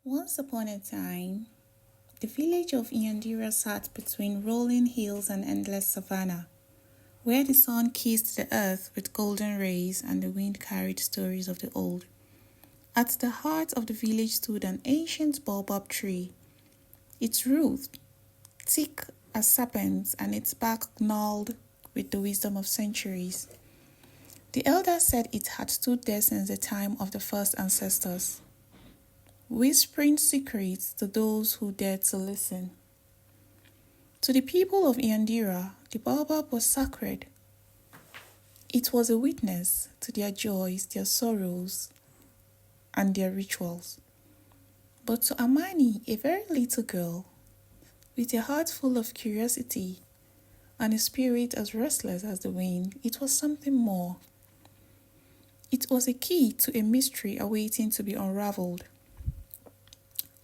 Once upon a time, the village of Yandira sat between rolling hills and endless savanna, where the sun kissed the earth with golden rays and the wind carried stories of the old. At the heart of the village stood an ancient baobab tree, its roots thick as serpents and its bark gnarled with the wisdom of centuries. The elders said it had stood there since the time of the first ancestors, whispering secrets to those who dared to listen. To the people of Yandira, the baobab was sacred. It was a witness to their joys, their sorrows, and their rituals. But to Amani, a very little girl, with a heart full of curiosity and a spirit as restless as the wind, it was something more. It was a key to a mystery awaiting to be unraveled.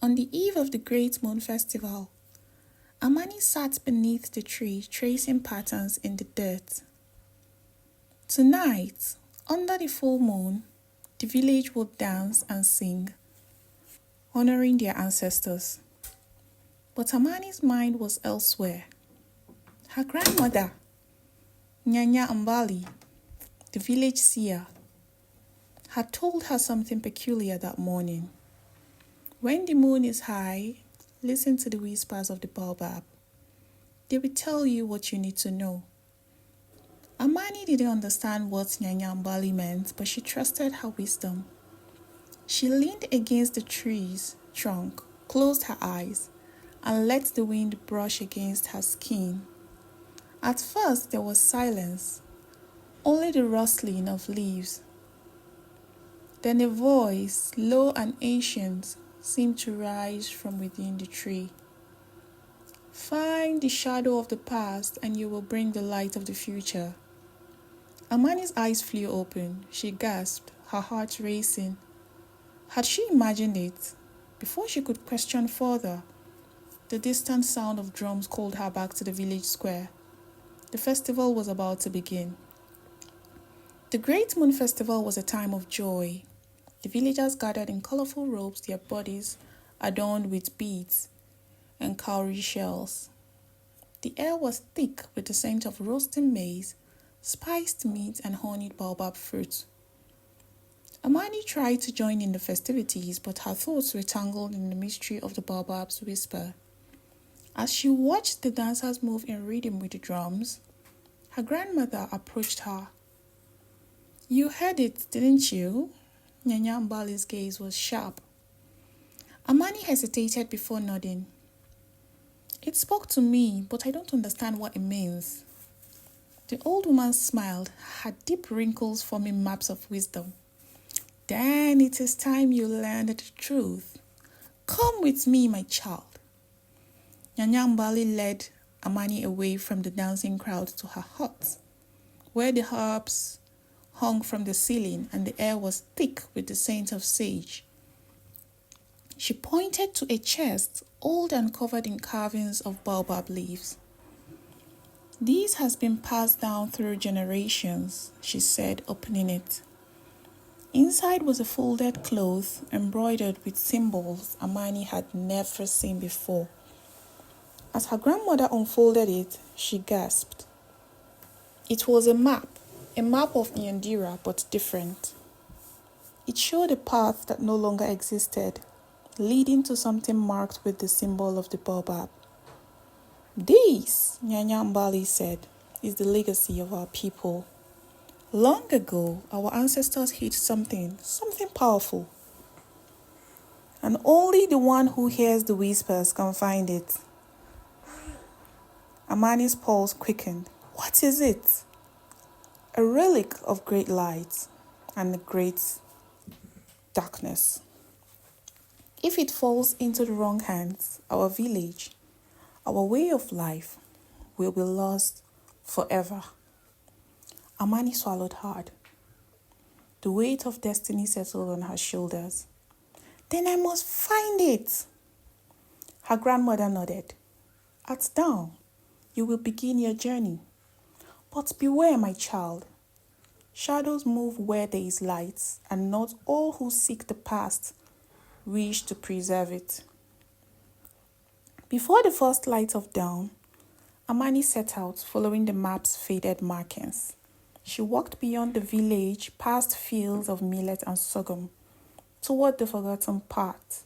On the eve of the Great Moon Festival, Amani sat beneath the tree tracing patterns in the dirt. Tonight, under the full moon, the village would dance and sing, honoring their ancestors. But Amani's mind was elsewhere. Her grandmother, Nyanya Ambali, the village seer, had told her something peculiar that morning. When the moon is high, listen to the whispers of the baobab. They will tell you what you need to know. Amani didn't understand what Nyanya Ambali meant, but she trusted her wisdom. She leaned against the tree's trunk, closed her eyes, and let the wind brush against her skin. At first, there was silence, only the rustling of leaves. Then a voice, low and ancient, seemed to rise from within the tree. Find the shadow of the past and you will bring the light of the future. Amani's eyes flew open. She gasped, her heart racing. Had she imagined it? Before she could question further, the distant sound of drums called her back to the village square. The festival was about to begin. The Great Moon Festival was a time of joy. The villagers gathered in colorful robes, their bodies adorned with beads and cowrie shells. The air was thick with the scent of roasting maize, spiced meat, and honeyed baobab fruit. Amani tried to join in the festivities, but her thoughts were tangled in the mystery of the baobab's whisper. As she watched the dancers move in rhythm with the drums, her grandmother approached her. You heard it, didn't you? Nyanya Mbali's gaze was sharp. Amani hesitated before nodding. It spoke to me, but I don't understand what it means. The old woman smiled, her deep wrinkles forming maps of wisdom. Then it is time you learned the truth. Come with me, my child. Nyanya Mbali led Amani away from the dancing crowd to her hut, where the harps hung from the ceiling and the air was thick with the scent of sage. She pointed to a chest, old and covered in carvings of baobab leaves. This has been passed down through generations, she said, opening it. Inside was a folded cloth embroidered with symbols Amani had never seen before. As her grandmother unfolded it, she gasped. It was a map of Nyandira, but different. It showed a path that no longer existed, leading to something marked with the symbol of the baobab. This, Nyanya Mbali said, is the legacy of our people. Long ago, our ancestors hid something powerful. And only the one who hears the whispers can find it. Amani's pulse quickened. What is it? A relic of great light and great darkness. If it falls into the wrong hands, our village, our way of life will be lost forever. Amani swallowed hard. The weight of destiny settled on her shoulders. Then I must find it. Her grandmother nodded. At dawn, you will begin your journey. But beware, my child. Shadows move where there is light, and not all who seek the past wished to preserve it. Before the first light of dawn, Amani set out, following the map's faded markings. She walked beyond the village, past fields of millet and sorghum, toward the forgotten path.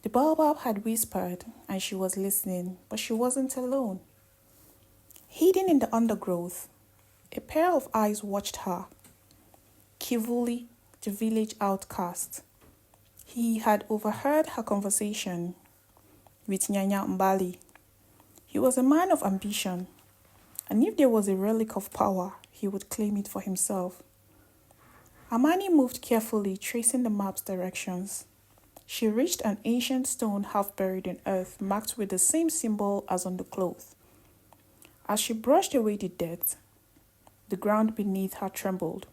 The baobab had whispered, and she was listening, but she wasn't alone. Hidden in the undergrowth, a pair of eyes watched her. Kivuli, the village outcast. He had overheard her conversation with Nyanya Mbali. He was a man of ambition, and if there was a relic of power, he would claim it for himself. Amani moved carefully, tracing the map's directions. She reached an ancient stone half buried in earth, marked with the same symbol as on the cloth. As she brushed away the dirt, the ground beneath her trembled.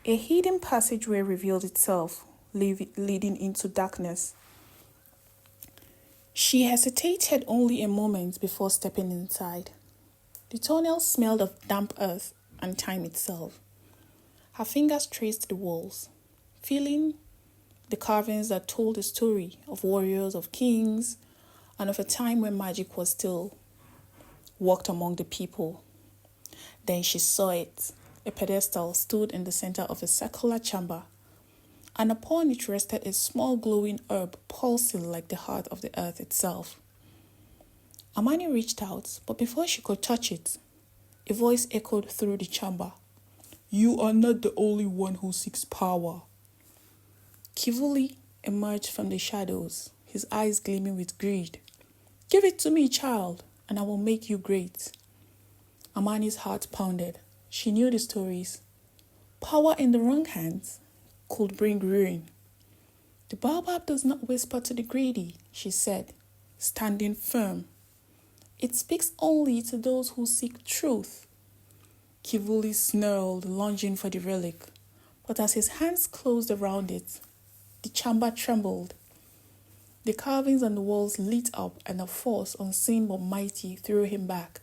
A hidden passageway revealed itself, leading into darkness. She hesitated only a moment before stepping inside. The tunnel smelled of damp earth and time itself. Her fingers traced the walls, feeling the carvings that told the story of warriors, of kings, and of a time when magic was still walked among the people. Then she saw it. A pedestal stood in the center of a circular chamber, and upon it rested a small glowing herb pulsing like the heart of the earth itself. Amani reached out, but before she could touch it, a voice echoed through the chamber. "You are not the only one who seeks power." Kivuli emerged from the shadows, his eyes gleaming with greed. "Give it to me, child, and I will make you great." Amani's heart pounded. She knew the stories. Power in the wrong hands could bring ruin. "The baobab does not whisper to the greedy," she said, standing firm. "It speaks only to those who seek truth." Kivuli snarled, lunging for the relic, but as his hands closed around it, the chamber trembled. The carvings on the walls lit up, and a force unseen but mighty threw him back.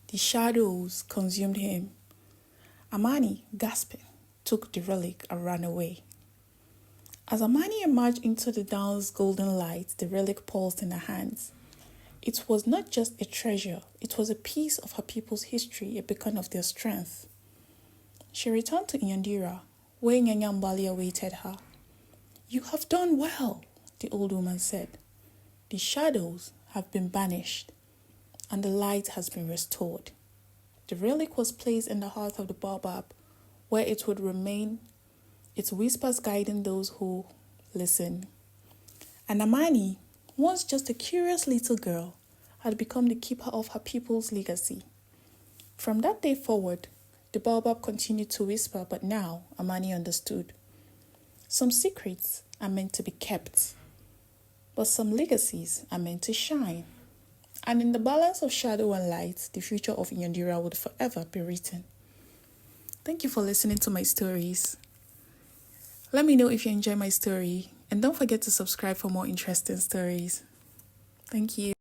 The shadows consumed him. Amani, gasping, took the relic and ran away. As Amani emerged into the dawn's golden light, the relic pulsed in her hands. It was not just a treasure, it was a piece of her people's history, a beacon of their strength. She returned to Nyandira, where Nyanyambali awaited her. "You have done well," the old woman said. "The shadows have been banished, and the light has been restored." The relic was placed in the heart of the baobab, where it would remain, its whispers guiding those who listen. And Amani, once just a curious little girl, had become the keeper of her people's legacy. From that day forward, the baobab continued to whisper, but now Amani understood. Some secrets are meant to be kept, but some legacies are meant to shine. And in the balance of shadow and light, the future of Nyandira would forever be written. Thank you for listening to my stories. Let me know if you enjoy my story, and don't forget to subscribe for more interesting stories. Thank you.